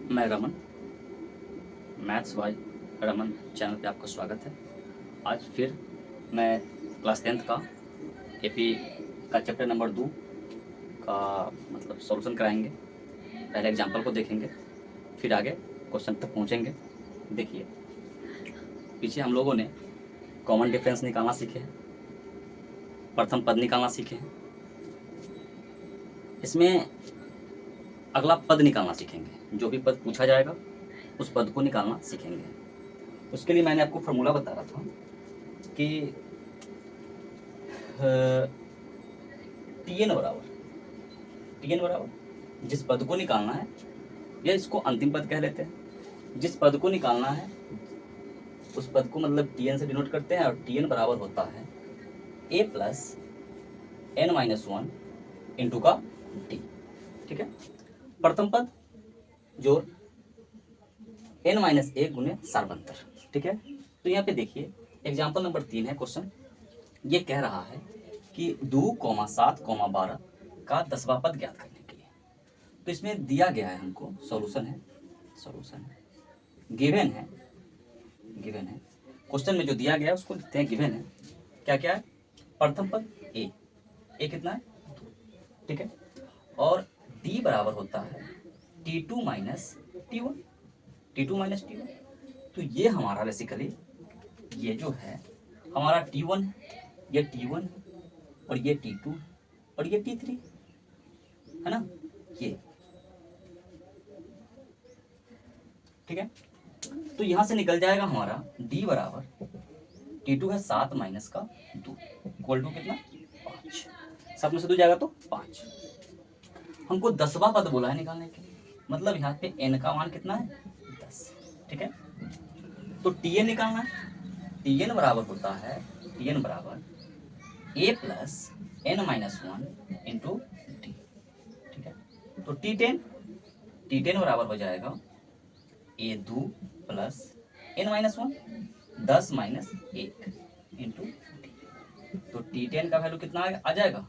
मैं Raman, maths by Raman channel पे आपका स्वागत है। आज फिर मैं क्लास 10th का एपी का चैप्टर नंबर 2 का मतलब सॉल्यूशन कराएंगे। पहले एग्जांपल को देखेंगे, फिर आगे क्वेश्चन तक पहुंचेंगे। देखिए, पीछे हम लोगों ने कॉमन डिफरेंस निकालना सीखे हैं, प्रथम पद निकालना सीखे हैं। इसमें अगला पद निकालना सीखेंगे। जो भी पद पूछा जाएगा उस पद को निकालना सीखेंगे। उसके लिए मैंने आपको फार्मूला बता रहा था कि टी एन बराबर जिस पद को निकालना है, या इसको अंतिम पद कह लेते हैं। जिस पद को निकालना है उस पद को मतलब टी एन से डिनोट करते हैं, और टी एन बराबर होता है a plus n minus one into का टी। ठीक है, प्रथम पद जोड़ एन माइनस एक गुने सार्वंतर। ठीक है, तो यहाँ पे देखिए एग्जाम्पल नंबर 3 है क्वेश्चन। ये कह रहा है कि 2,7,12 का 10वां पद ज्ञात करने के लिए। तो इसमें दिया गया है हमको सॉल्यूशन है गिवन है क्वेश्चन में जो दिया गया है उसको लिखते हैं गिवन है। क्या क्या है? प्रथम पद ए कितना है? 2। ठीक है, और डी बराबर होता है T2 माइनस T1। तो ये हमारा बेसिकली ये जो है हमारा T1 है, ये T1 है, और ये T2 और ये T3 है ना, ये। ठीक है, तो यहां से निकल जाएगा हमारा D बराबर T2 है 7 माइनस का 2 इक्वल टू कितना? 5। 7 में से 2 जाएगा तो 5। हमको 10वां पद बोला है निकालने के लिए, मतलब यहाँ पे n का मान कितना है? 10। ठीक है, तो Tn निकालना है। Tn बराबर होता है Tn बराबर a plus n minus one into t. ठीक है, तो T10 बराबर हो जाएगा a2 plus n minus one 10 minus 1 into t. तो T10 का वैल्यू कितना आ जाएगा?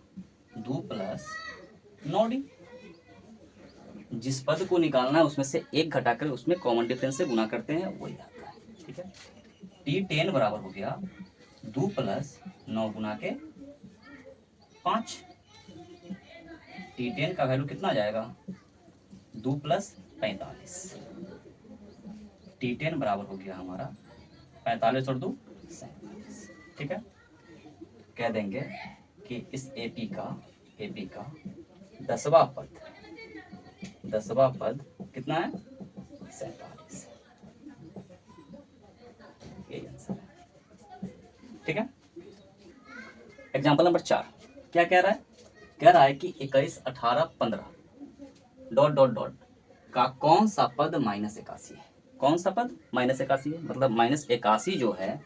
2 प्लस 9d। जिस पद को निकालना है उसमें से एक घटाकर उसमें कॉमन डिफरेंस से गुना करते हैं, वही आता है। ठीक है, T10 बराबर हो गया 2 प्लस 9 गुना के 5। T10 का वैल्यू कितना आ जाएगा? 2 प्लस 45। T10 बराबर हो गया हमारा 45 और 2 47। ठीक है, कह देंगे कि इस एपी का 10वां पद कितना है? 47। यही आंसर है। ठीक है, एग्जाम्पल नंबर 4 क्या कह रहा है? कह रहा है कि 21, 18, 15 डॉट डॉट डॉट का कौन सा पद -81 है? कौन सा पद -81 है? मतलब -81 जो है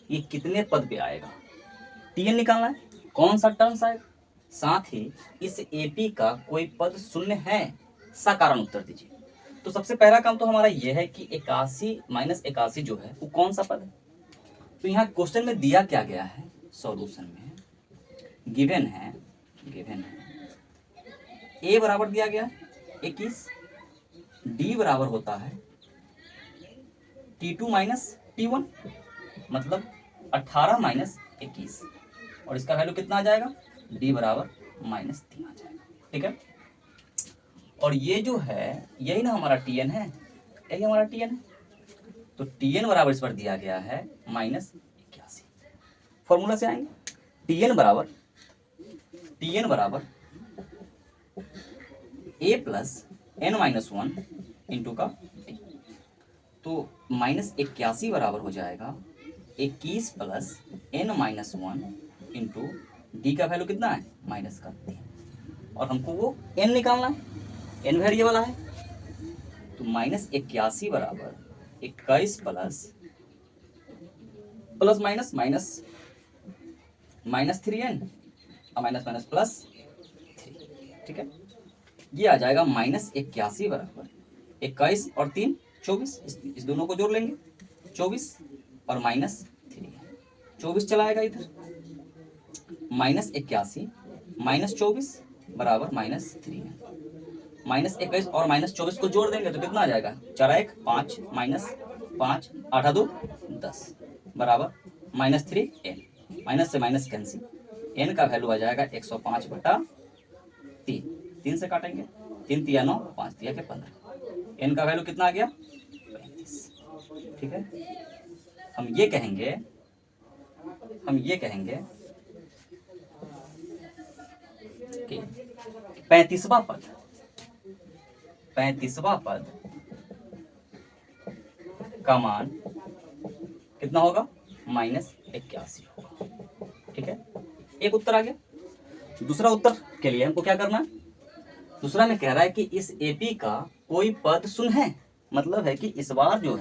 ये कितने पद पे आएगा? Tn निकालना है, कौन सा टर्म्स आएगा। साथ ही इस एपी का कोई पद शून्य है? सकारण उत्तर दीजिए। तो सबसे पहला काम तो हमारा यह है कि 81 -81 जो है वो कौन सा पद है। तो यहाँ क्वेश्चन में दिया क्या गया है, सॉल्यूशन में गिवन है a बराबर दिया गया 21, d बराबर होता है T2 माइनस T1 मतलब 18 माइनस 21, और इसका वैल्यू कितना आ जाएगा? d बराबर -3 आ जाएगा। ठीक है, और ये जो है यही ना हमारा Tn है, यही हमारा Tn है। तो Tn बराबर इस पर दिया गया है -81। फॉर्मूला से आएंगे, Tn बराबर a plus n minus one into का टी। तो -81 बराबर हो जाएगा 21 plus n minus one into d का वैल्यू कितना है? -3। और हमको वो n निकालना है, n वेरिएबल है। तो -81 बराबर 21 प्लस -3n और माइनस प्लस 3। ठीक है, ये आ जाएगा -81 बराबर 21 और 3 24। इस दोनों को जोड़ लेंगे 24 और -3, 24 चलाएगा इधर। -81 -24 बराबर -3 है। -21 और -24 को जोड़ देंगे तो कितना आ जाएगा, 4 1 5 -5 8 2 10 बराबर -3n। माइनस से माइनस कैंसिल, n का वैल्यू आ जाएगा 105/3। 3 से काटेंगे, 3 तिया 9, 5 तिया के 15, n का वैल्यू कितना आ गया 35। ठीक है, हम ये कहेंगे कि 35वां पद का मान कितना होगा, -81 होगा। ठीक है, एक उत्तर आ गया। दूसरा उत्तर के लिए हमको क्या करना है, दूसरा में कह रहा है कि इस एपी का कोई पद शून्य है। मतलब है कि इस बार जो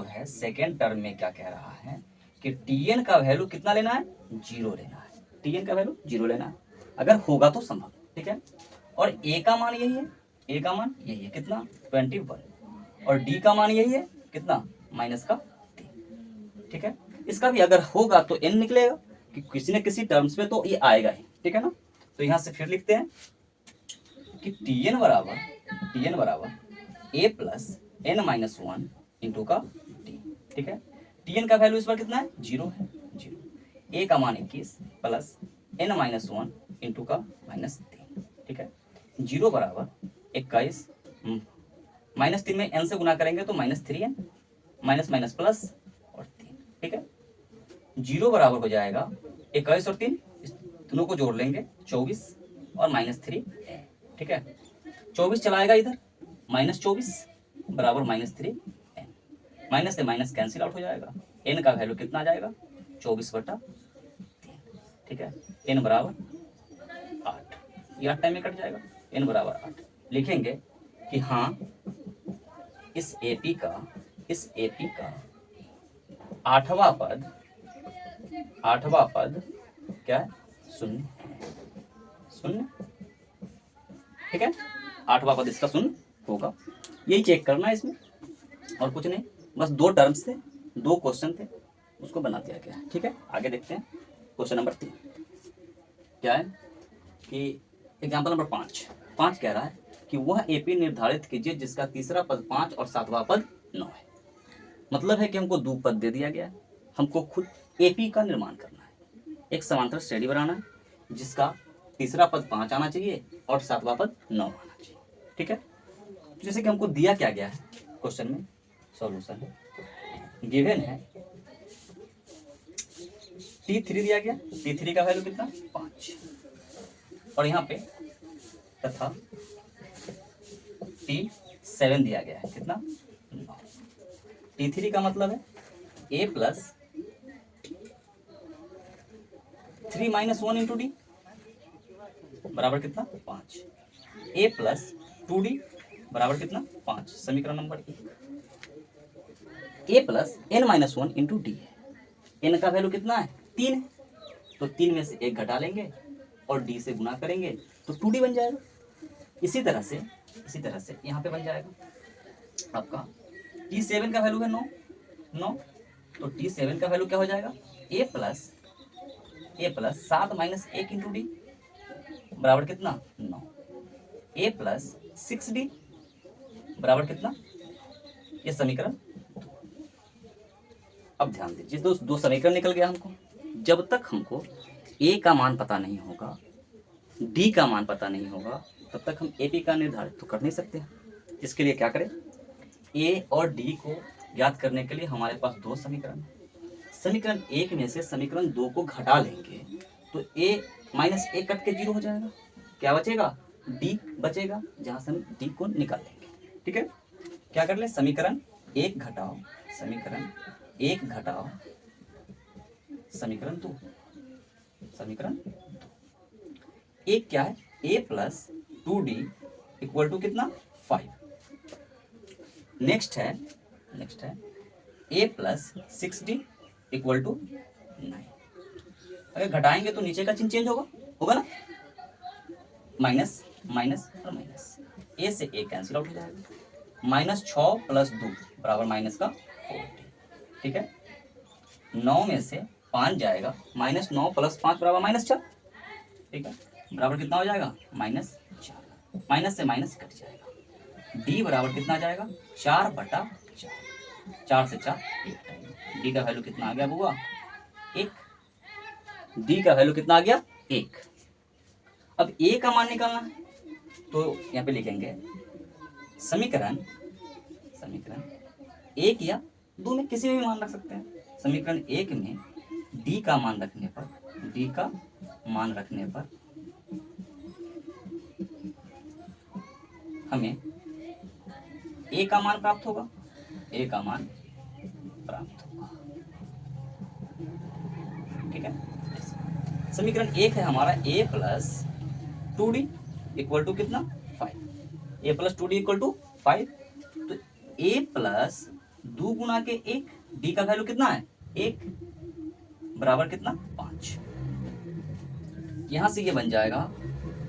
है सेकेंड टर्म में क्या कह रहा है कि टीएन का वैल्यू कितना लेना है, 0 लेना है। टीएन का वैल्यू 0 लेना है, अगर होगा तो संभव। ठीक है, और ए का मान यही है, कितना 21, और डी का मान यही है कितना -3। ठीक है, इसका भी अगर होगा तो n निकलेगा कि किसी न किसी टर्म्स में तो ये आएगा ही। ठीक है ना, तो यहां से फिर लिखते हैं कि टीएन बराबर a प्लस n-1 इंटू का टी। ठीक है, टीएन का वैल्यू इस बार कितना है, 0 है, 0। ए का मान 21 प्लस n-1 इंटू का -3। ठीक है, 0 बराबर 21, -3 में n से गुना करेंगे तो -3n, माइनस माइनस प्लस और 3। ठीक है, 0 बराबर हो जाएगा 21 और 3, इस दोनों को जोड़ लेंगे 24 और -3। ठीक है, 24 चलाएगा इधर, -24 बराबर -3n, माइनस से माइनस कैंसिल आउट हो जाएगा। n का वैल्यू कितना आ जाएगा, 24/3। ठीक है, n बराबर 8, ये 8 टाइम में कट जाएगा, n बराबर 8। लिखेंगे कि हाँ इस एपी का 8वां पद क्या है, शून्य। ठीक है, 8वां पद इसका शून्य होगा, यही चेक करना है इसमें, और कुछ नहीं, बस 2 टर्म्स थे, 2 क्वेश्चन थे, उसको बना दिया गया। ठीक है, आगे देखते हैं क्वेश्चन नंबर 3 क्या है कि एग्जाम्पल नंबर 5 कह रहा है कि वह एपी निर्धारित कीजिए जिसका तीसरा पद 5 और 7वां पद 9 है। मतलब है कि हमको 2 पद दे दिया गया है, हमको खुद एपी का निर्माण करना है, एक समांतर श्रेणी बनाना है जिसका तीसरा पद 5 आना चाहिए और 7वां पद 9 आना चाहिए। ठीक है, जैसे कि हमको दिया क्या गया है क्वेश्चन में, सॉल्यूशन है गिवन है T3 दिया गया, T3 का वैल्यू कितना 5, और यहाँ पे तथा T7 दिया गया है कितना 9। T3 का मतलब है a प्लस 3 - 1 इंटू डी बराबर कितना 5, a प्लस 2d बराबर कितना 5, समीकरण number 1। a plus n-1 into D है, n का वैल्यू कितना है 3 है, तो 3 में से 1 घटा लेंगे और d से गुना करेंगे तो 2d बन जाएगा। इसी तरह से यहाँ पे बन जाएगा आपका T7 का वैल्यू है 9, तो T7 का वैल्यू क्या हो जाएगा, a प्लस 7 - 1 इंटू डी बराबर कितना 9, a प्लस 6d बराबर कितना, ये समीकरण। अब ध्यान दीजिए, दो समीकरण निकल गया हमको। जब तक हमको a का मान पता नहीं होगा, d का मान पता नहीं होगा, तब तक हम AP का निर्धारित तो कर नहीं सकते। इसके लिए क्या करें, a और d को ज्ञात करने के लिए हमारे पास 2 समीकरण है। समीकरण 1 में से समीकरण 2 को घटा लेंगे तो a - 1 कट के 0 हो जाएगा, क्या बचेगा d बचेगा, जहां से हम d को निकाल लेंगे। ठीक है, क्या कर ले, समीकरण 1 घटाओ समीकरण 2, एक क्या है a प्लस 2d इक्वल टू कितना 5। नेक्स्ट है a plus 6d equal to 9। अगर घटाएंगे तो नीचे का चिन्ह चेंज होगा ना, माइनस माइनस और माइनस, a से a कैंसिल आउट हो जाएगा, -6 + 2 बराबर -4। ठीक है, 9 में से 5 जाएगा, -9 + 5 बराबर -4। ठीक है, बराबर कितना हो जाएगा -4। माइनस से माइनस कट जाएगा। डी बराबर कितना आ जाएगा 4/4, 4 से 4 एक टाइम। डी का वैल्यू कितना आ गया बुआ 1। डी का वैल्यू कितना आ गया 1। अब ए का मान निकालना है तो यहाँ पे लिखेंगे समीकरण समीकरण एक या दो में किसी में भी मान रख सकते हैं। समीकरण एक में डी का मान रखने पर हमें ए का मान प्राप्त होगा। ठीक है। समीकरण एक है हमारा a प्लस 2d इक्वल टू कितना 5। a प्लस 2d इक्वल टू 5। तो a प्लस 2 गुना के 1, d का वैल्यू कितना है 1 बराबर कितना 5। यहां से ये बन जाएगा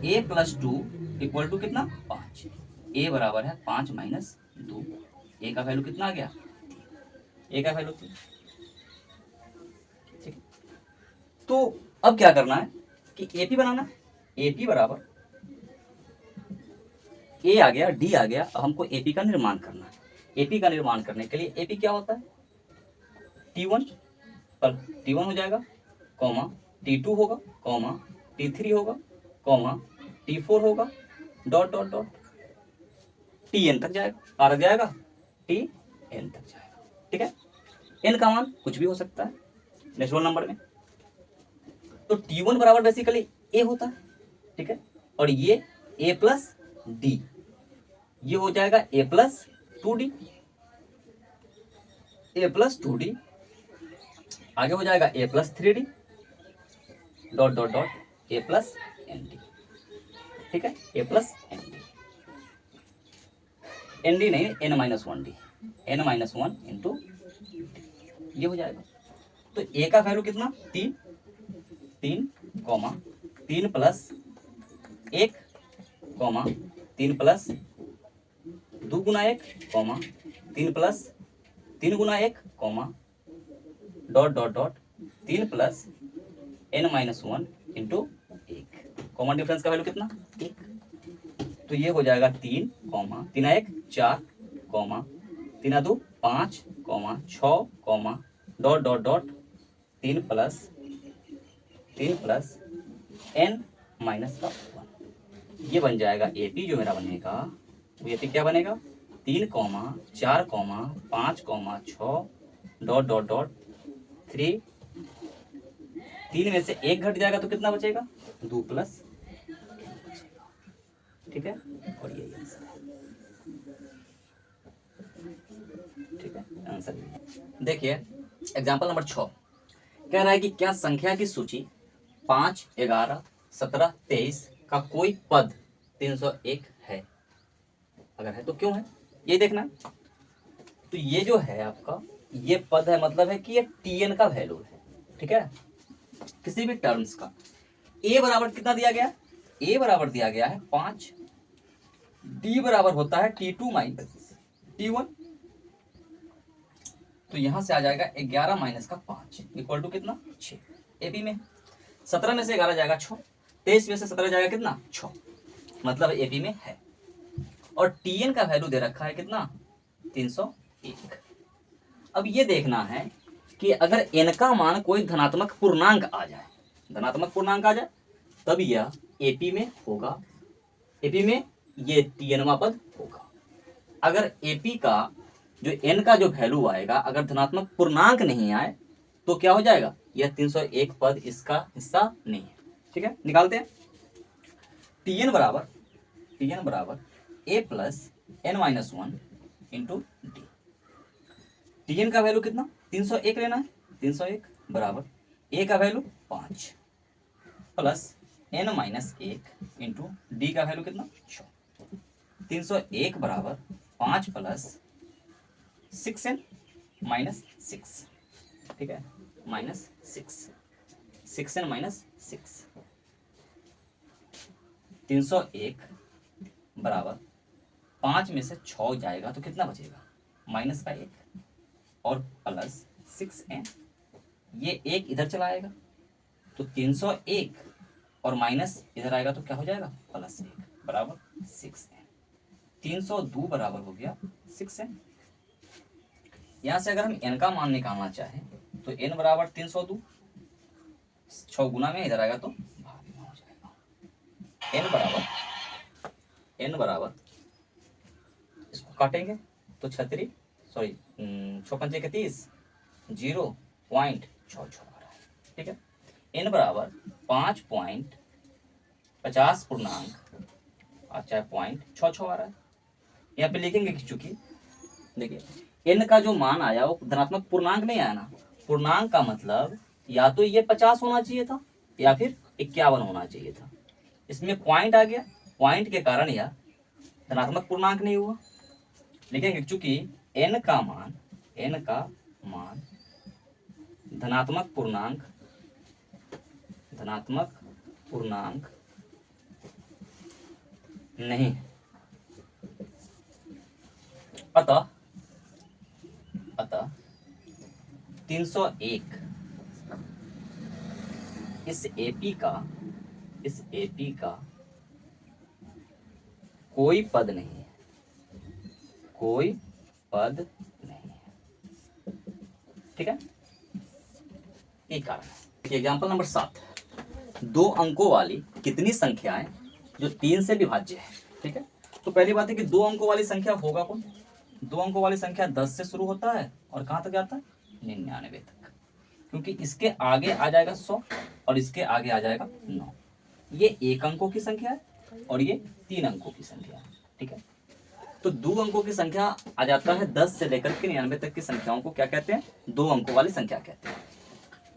a प्लस 2 इक्वल टू कितना 5। a बराबर है 5 माइनस 2। a का वैल्यू कितना आ गया a का वैल्यू 3। ठीक है। तो अब क्या करना है कि एपी बनाना है। एपी बराबर ए आ गया डी आ गया। अब हमको एपी का निर्माण करना है। एपी का निर्माण करने के लिए एपी क्या होता है T1 पर T1 हो जाएगा कॉमा T2 होगा कॉमा T3 होगा कॉमा T4 होगा डॉट डॉट डॉट Tn तक जाएगा। आ जाएगा Tn तक जाएगा। ठीक है। n का मान कुछ भी हो सकता है नेचुरल नंबर में। तो T1 बराबर बेसिकली a होता है। ठीक है। और ये a प्लस डी, ये हो जाएगा a प्लस 2d। a प्लस 2d आगे हो जाएगा a plus 3d dot dot dot a plus nd। ठीक है। a प्लस nd नहीं n-1d, n-1 इंटू ये हो जाएगा। तो a का वैल्यू कितना 3 कॉमा 3 प्लस 1 कॉमा 3 प्लस 2 गुना 1 कॉमा 3 प्लस 3 गुना 1 comma dot dot dot 3 plus n-1 into 1। Common difference का वैल्यू कितना 1। तो ये हो जाएगा 3 comma 3 1 4 comma 3 2 5 comma 6 comma dot dot dot 3 plus n-1। ये बन जाएगा एपी जो मेरा बनेगा। वो एपी क्या बनेगा 3 comma 4 comma 5 comma 6 dot dot dot 3 में से 1 घट जाएगा तो कितना बचेगा 2 प्लस। ठीक है। और ये आंसर है। ठीक है। आंसर देखिए एग्जाम्पल नंबर 6 कह रहा है कि क्या संख्या की सूची 5 11 17 23 का कोई पद 301 है। अगर है तो क्यों है ये देखना है। तो ये जो है आपका ये पद है मतलब है कि ये Tn का वैल्यू है। ठीक है। किसी भी टर्म्स का a बराबर कितना दिया गया a बराबर दिया गया है 5। d बराबर होता है T2 माइनस T1। तो यहां से आ जाएगा 11 माइनस का 5 इक्वल टू कितना 6। एपी में 17 में से 11 जाएगा 6, 23 में से 17 जाएगा कितना 6, मतलब एपी में है। और Tn का वैल्यू दे रखा है कितना 301। अब ये देखना है कि अगर n का मान कोई धनात्मक पूर्णांक आ जाए तब यह एपी में होगा। एपी में ये Tnवां पद होगा। अगर एपी का जो n का जो वैल्यू आएगा अगर धनात्मक पूर्णांक नहीं आए तो क्या हो जाएगा यह 301 पद इसका हिस्सा नहीं है। ठीक है। निकालते हैं। Tn बराबर a plus n-1 into D. Tn का वैल्यू कितना 301 लेना है। 301 बराबर a का value 5 plus n-1 into d का वैल्यू कितना 6। 301 बराबर 5 प्लस 6n माइनस 6। ठीक है। Minus 6n minus 6। 301 बराबर 5 में से 6 जाएगा तो कितना बचेगा माइनस का 1 और प्लस 6n। ये 1 इधर चला आएगा तो 301 और माइनस इधर आएगा तो क्या हो जाएगा प्लस 1 बराबर 6n। 302 बराबर हो गया 6n। यहाँ से अगर हम n का मान निकालना चाहें तो n बराबर 302, 6 गुना में इधर आएगा तो भाग में हो जाएगा। n बराबर इसको काटेंगे तो 36, सॉरी 6×5 = 30, 0.66 आ रहा है। ठीक है, n बराबर 5.50 पूर्णांक चाहे 0.66 आ रहा है। यहाँ पे लिखेंगे कि चूंकि देखिए n का जो मान आया वो धनात्मक पूर्णांक नहीं आया ना। पूर्णांक का मतलब या तो ये 50 होना चाहिए था या फिर 51 होना चाहिए था। इसमें पॉइंट आ गया, पॉइंट के कारण यह धनात्मक पूर्णांक नहीं हुआ। लिखेंगे चूंकि n का मान धनात्मक पूर्णांक नहीं, अतः 301 इस एपी का कोई पद नहीं है, ठीक है। एक कारण है। एग्जाम्पल नंबर 7, 2 अंकों वाली कितनी संख्याएं जो 3 से विभाज्य है। ठीक है, तो पहली बात है कि 2 अंकों वाली संख्या होगा कौन। 2 अंकों वाली संख्या 10 से शुरू होता है और कहाँ तक जाता है, 99 तक, क्योंकि इसके आगे आ जाएगा 100 और इसके आगे आ जाएगा 9। ये 1 अंकों की संख्या है और ये 3 अंकों की संख्या है। ठीक है, तो 2 अंकों की संख्या आ जाता है 10 से लेकर के 99 तक की संख्याओं को क्या कहते हैं, 2 अंकों वाली संख्या कहते हैं।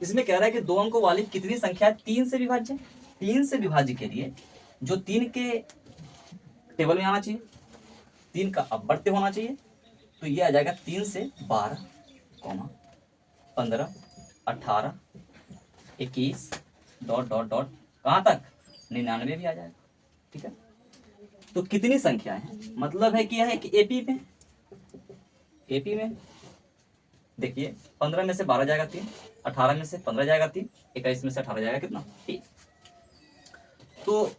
इसमें कह रहा है कि 2 अंकों वाली कितनी संख्या 3 से विभाज्य। 3 से विभाज्य के लिए जो 3 के टेबल में आना चाहिए, 3 का अपवर्त्य होना चाहिए, तो ये आ जाएगा 3 से 12, 15, 18, 21 ... कहाँ तक, 99 भी आ जाएगा। ठीक है, तो कितनी संख्या है, मतलब है कि यह है कि एपी में देखिए 15 में से 12 जाएगा 3, 18 में से 15 जाएगा 3, 21 में से 18 जाएगा कितना 3। तो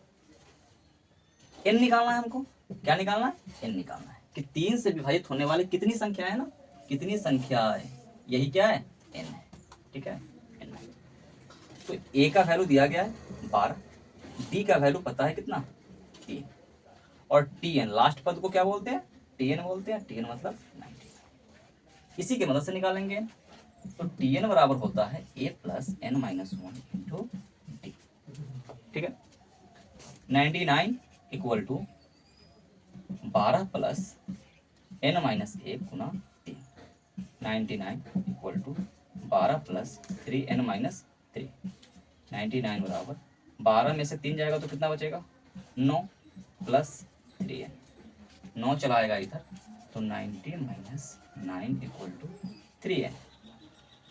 n निकालना है हमको, क्या निकालना है, n निकालना है कि 3 से विभाजित होने वाली कितनी संख्या है ना, कितनी संख्या है, यही क्या है, n है। ठीक है, n है। तो a का वैल्यू दिया गया है 12, d का वैल्यू पता है कितना 3, और tn लास्ट पद को क्या बोलते हैं, tn बोलते हैं। tn मतलब 99। इसी की मदद से निकालेंगे। तो tn बराबर होता है a + n - 1 × d। ठीक है, 99 = 12 + n - 1 × 3। 99 = 12 + 3n - 3। 99 बराबर 12 में से 3 जाएगा तो कितना बचेगा, 9 + 3n। 9 चलाएगा इधर तो 90 - 9 = 3n।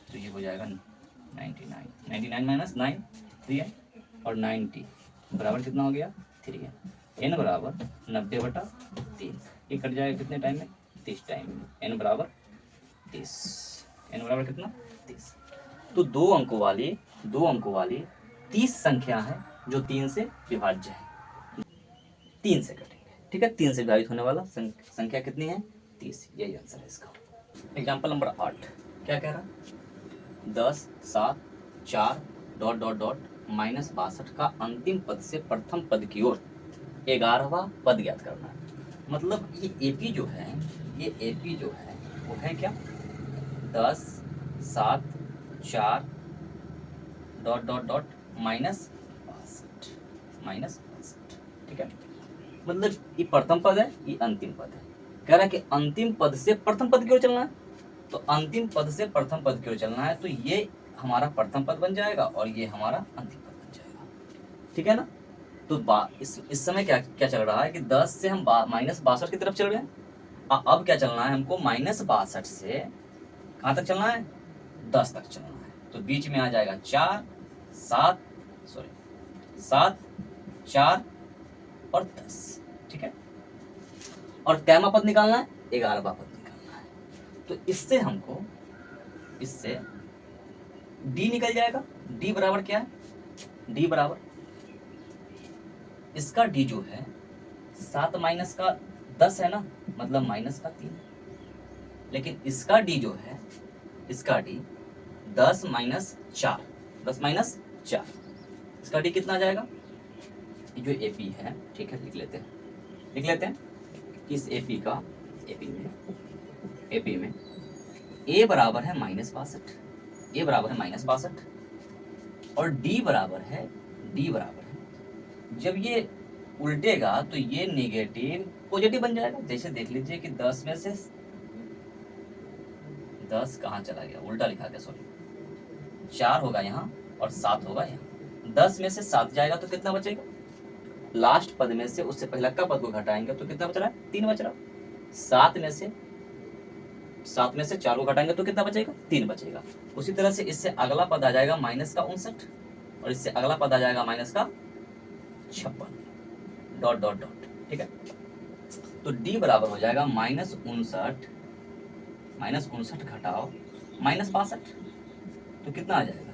तो ये हो जाएगा 99 - 9 3n, और 90 बराबर कितना हो गया 3n। n बराबर 90/3। ये कट जाएगा कितने टाइम में, 30 टाइम में। n बराबर 30। n बराबर कितना 30। तो 2 अंकों वाली 30 संख्या है जो 3 से विभाज्य है। 3 से कटेंगे। ठीक है, 3 से विभाजित होने वाला संख्या कितनी है, 30। यही आंसर है इसका। एग्जाम्पल नंबर 8 क्या कह रहा है, 10, 7, 4 ... -62 का अंतिम पद से प्रथम पद की ओर 11वां पद ज्ञात करना है। मतलब ये एपी जो है वो है क्या, 10, 7, 4 ... -62। ठीक है, मतलब ये प्रथम पद है, ये अंतिम पद है। कह रहा है कि अंतिम पद से प्रथम पद की ओर चलना है, तो अंतिम पद से प्रथम पद की ओर चलना है, तो ये हमारा प्रथम पद बन जाएगा और ये हमारा अंतिम पद बन जाएगा। ठीक है ना। तो इस समय क्या चल रहा है कि 10 से हम -62 की तरफ चल रहे हैं। अब क्या चलना है हमको, -62 से कहाँ तक चलना है, 10 तक चलना है। तो बीच में आ जाएगा 4, 7, 4 और 10। ठीक है, और कैमा पद निकालना है, 11वां पद निकालना है। तो इससे d निकल जाएगा। d बराबर क्या है, d बराबर इसका d जो है 7 माइनस का 10 है ना, मतलब माइनस का 3। लेकिन इसका डी जो है, इसका डी 10 माइनस 4, 10 माइनस 4, इसका डी कितना आ जाएगा? जो एपी है, ठीक है, लिख लेते हैं कि इस एपी में ए बराबर है -62, ए बराबर है -62 और डी बराबर है जब ये उल्टेगा तो ये नेगेटिव पॉजिटिव बन जाएगा। जैसे देख लीजिए कि 10 में से 10 कहाँ चला गया, उल्टा लिखा गया, सॉरी, 4 होगा यहाँ और 7 होगा यहाँ। 10 में से 7 जाएगा तो कितना बचेगा? लास्ट पद में से उससे पहले का पद को घटाएंगे तो कितना बच रहा है? 3 बच रहा। 7 में से 4 को घटाएंगे तो कितना बचेगा? 3 बचेगा। उसी तरह से इससे अगला पद आ जाएगा -59 और इससे अगला पद आ जाएगा -56, डॉट डॉट डॉट, ठीक है। तो डी बराबर हो जाएगा -59 घटाओ -62, तो कितना आ जाएगा?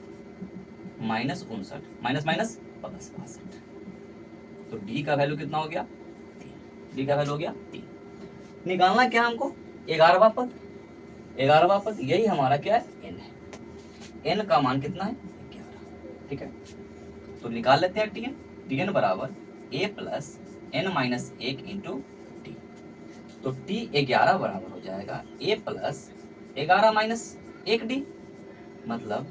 -59 माइनस प्लस 62, तो डी का वैल्यू कितना हो गया? 3। डी का वैल्यू हो गया 3। निकालना क्या हमको? 11वां पद। 11वां पद यही हमारा क्या है? n है। n का मान कितना है? 11, ठीक है। तो निकाल लेते हैं tn। tn बराबर a plus n minus 1 into t. तो t 11 बराबर हो जाएगा a प्लस 11 माइनस 1d, मतलब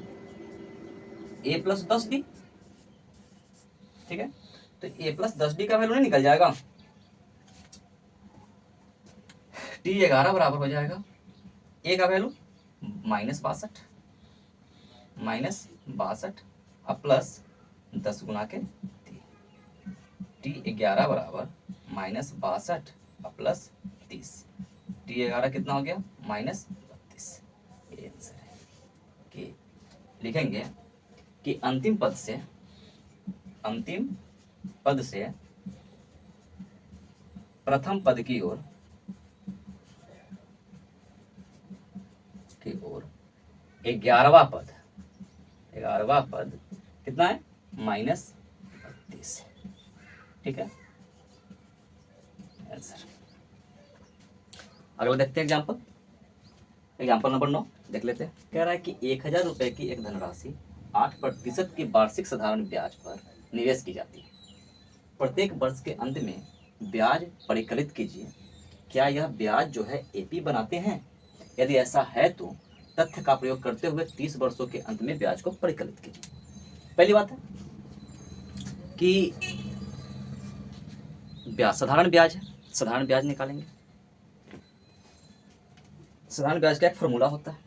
a प्लस 10d, ठीक है। तो a प्लस 10d का वैल्यू नहीं निकल जाएगा? t 11 बराबर हो जाएगा a का वैल्यू -62 अब प्लस 10 गुना के 3। t 11 बराबर -62 अब प्लस 30। t 11 कितना हो गया? -32। ये आंसर है। कि लिखेंगे कि अंतिम पद से प्रथम पद की ओर 11वां पद कितना है? -32, ठीक है। आंसर। अगला देखते हैं एग्जाम्पल नंबर 9 देख लेते हैं। कह रहा है कि 1000 रुपए की एक धनराशि 8% की वार्षिक साधारण ब्याज पर निवेश की जाती है। प्रत्येक वर्ष के अंत में ब्याज परिकलित कीजिए। क्या यह ब्याज जो है एपी बनाते हैं? यदि ऐसा है तो तथ्य का प्रयोग करते हुए 30 वर्षों के अंत में ब्याज को परिकलित कीजिए। पहली बात है कि साधारण ब्याज है, साधारण ब्याज निकालेंगे। साधारण ब्याज का एक फॉर्मूला होता है,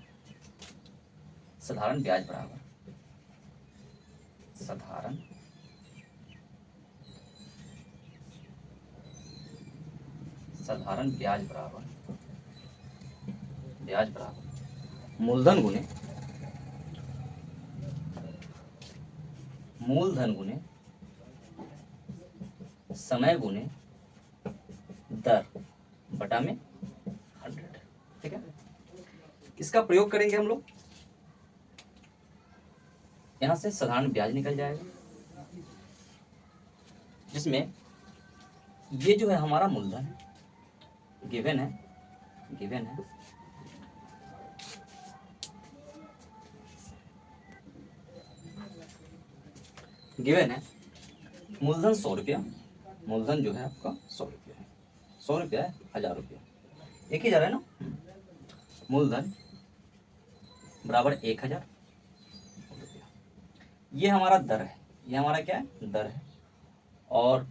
साधारण ब्याज बराबर साधारण ब्याज बराबर मूलधन गुने समय गुने दर बटा में 100, ठीक है। इसका प्रयोग करेंगे हम लोग। यहां से साधारण ब्याज निकल जाएगा, जिसमें ये जो है हमारा मूलधन है, गिवन है मूलधन 100 रुपया। मूलधन जो है आपका 100 रुपया है। 100 रुपया है, 1000 रुपया, एक ही जा रहा है ना। मूलधन बराबर 1000 रुपया। ये हमारा दर है, ये हमारा क्या है? दर है। और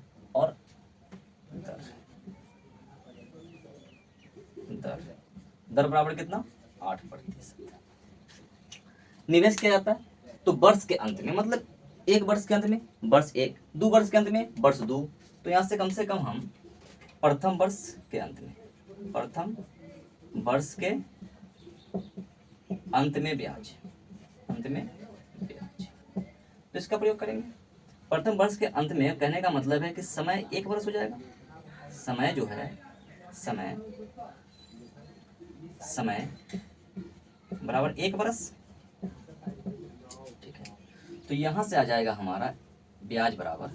दर बराबर कितना? 8%। निवेश किया जाता है तो वर्ष के अंत में, मतलब एक वर्ष के अंत में, वर्ष 1, 2 वर्ष के अंत में, वर्ष 2। तो यहाँ से कम हम प्रथम वर्ष के अंत में ब्याज, तो इसका प्रयोग करेंगे। प्रथम वर्ष के अंत में कहने का मतलब है कि समय 1 वर्ष हो जाएगा। समय जो है समय बराबर 1 वर्ष, ठीक है। तो यहाँ से आ जाएगा हमारा ब्याज बराबर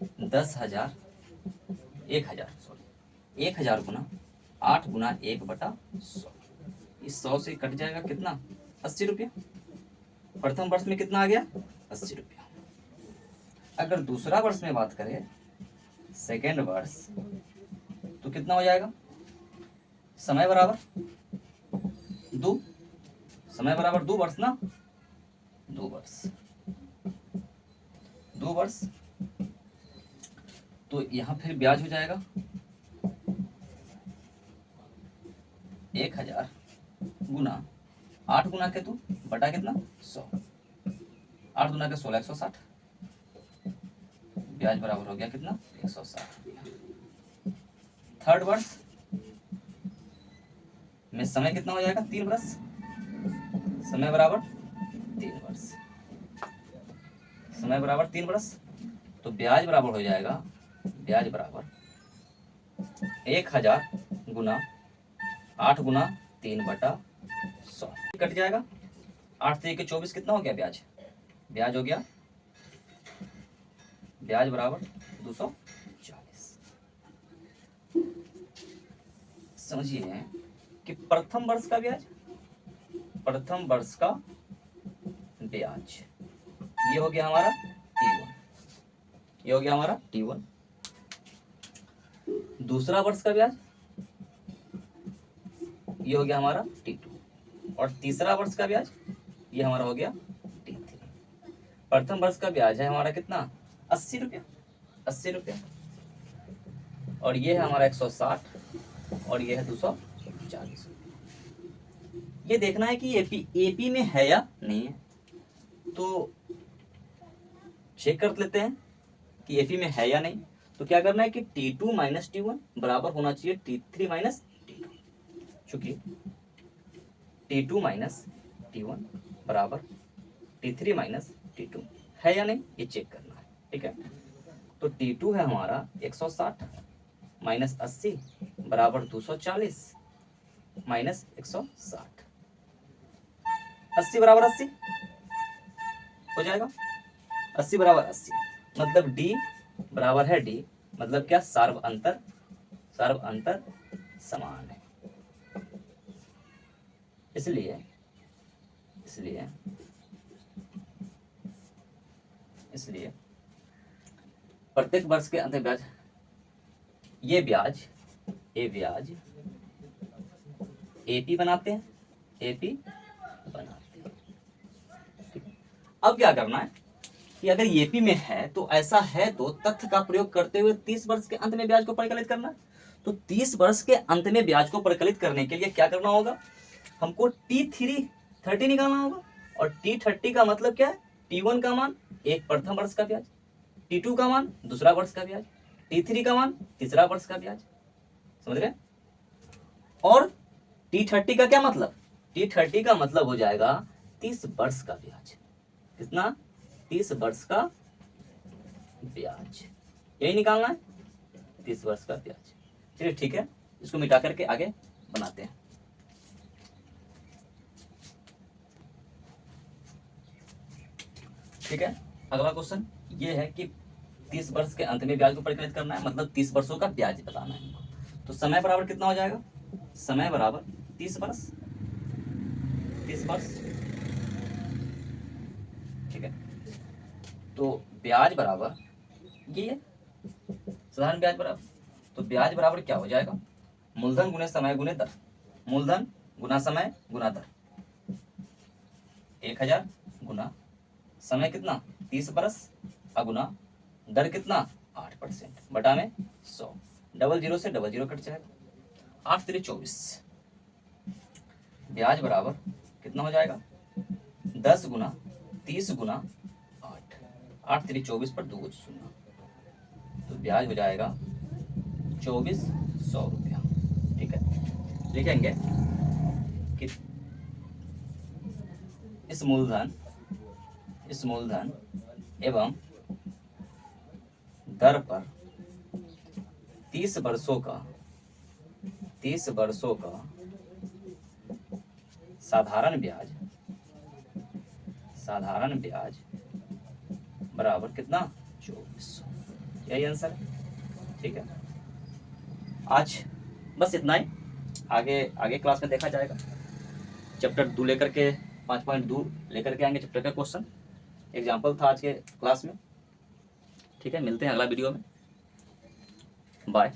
10,000 1,000 सॉरी 1,000 गुना 8 गुना 1/100। इस 100 से कट जाएगा कितना 80 रुपया। प्रथम वर्ष में कितना आ गया 80 रुपया। अगर दूसरा वर्ष में बात करें सेकेंड वर्ष तो कितना हो जाएगा समय बराबर 2 समय बराबर 2 वर्ष ना 2 वर्ष 2 वर्ष। तो यहाँ फिर ब्याज हो जाएगा 1,000 गुना 8 गुना के 2 बटा कितना 100। 8 गुना के 16 160। ब्याज बराबर हो गया कितना 160। थर्ड वर्ष में समय कितना हो जाएगा 3 वर्ष। समय बराबर 3 वर्ष। समय बराबर 3 वर्ष। तो ब्याज बराबर हो जाएगा ब्याज बराबर 1,000 गुना 8 गुना 3/100 कट जाएगा। 8 से 24 कितना हो गया ब्याज। ब्याज हो गया ब्याज बराबर 240। समझिए कि प्रथम वर्ष का ब्याज प्रथम वर्ष का ब्याज ये हो गया हमारा T1। ये हो गया हमारा T1। दूसरा वर्ष का ब्याज ये हो गया हमारा T2। और तीसरा वर्ष का ब्याज ये हमारा हो गया T3। प्रथम वर्ष का ब्याज है हमारा कितना 80 रुपया 80 रुपया। और ये है हमारा 160 और ये है 240। ये देखना है कि एपी में है या नहीं है। तो चेक कर लेते हैं कि एपी में है या नहीं। तो क्या करना है कि T2 माइनस T1 बराबर होना चाहिए T3 माइनस T2। चूंकि T2 माइनस T1 बराबर T3 माइनस T2 है या नहीं ये चेक करना है। ठीक है। तो T2 है हमारा 160 माइनस 80 बराबर 240 माइनस 160। 80 बराबर 80 हो जाएगा। 80 बराबर 80 मतलब D बराबर है D मतलब क्या सार्व अंतर समान है। इसलिए प्रत्येक वर्ष के अंत में ब्याज ये ब्याज एपी बनाते हैं अब क्या करना है कि अगर एपी में है तो ऐसा है तो तथ्य का प्रयोग करते हुए 30 वर्ष के अंत में ब्याज को परिकलित करना है। तो 30 वर्ष के अंत में ब्याज को परिकलित करने के लिए क्या करना होगा हमको T30 निकालना होगा। और T30 का मतलब क्या है T1 का मान एक प्रथम वर्ष का ब्याज, T2 का मान दूसरा वर्ष का ब्याज, T3 का मान तीसरा वर्ष का ब्याज। समझ रहे। और T30 का क्या मतलब T30 का मतलब हो जाएगा 30 वर्ष का ब्याज। कितना 30 वर्ष का ब्याज यही निकालना है 30 वर्ष का ब्याज। चलिए ठीक है इसको मिटा करके आगे बनाते हैं। ठीक है अगला क्वेश्चन ये है कि 30 वर्ष के अंत में ब्याज को परिकलित करना है मतलब 30 वर्षों का ब्याज बताना है। तो समय बराबर कितना हो जाएगा समय बराबर 30 वर्ष ठीक है। तो ब्याज बराबर ये साधारण ब्याज बराबर तो ब्याज बराबर क्या हो जाएगा मूलधन गुने समय गुने दर। मूलधन गुना समय गुना दर 1000 गुना समय कितना 30 वर्ष अगुना दर कितना 8% बटा में 100। डबल जीरो से डबल जीरो कट जाएगा 8 3 24। ब्याज बराबर कितना हो जाएगा 10 गुना 30 गुना 8 3 24 पर 2 शून्य। तो ब्याज हो जाएगा 2400 रुपया। ठीक है लिखेंगे कि इस मूलधन एवं दर पर 30 वर्षों का साधारण ब्याज बराबर कितना 2400। यही आंसर है। ठीक है, आज बस इतना ही, आगे आगे क्लास में देखा जाएगा। चैप्टर 2 लेकर के 5.2 लेकर के आएंगे चैप्टर का क्वेश्चन, एग्जाम्पल था आज के क्लास में। ठीक है, मिलते हैं अगला वीडियो में, बाय।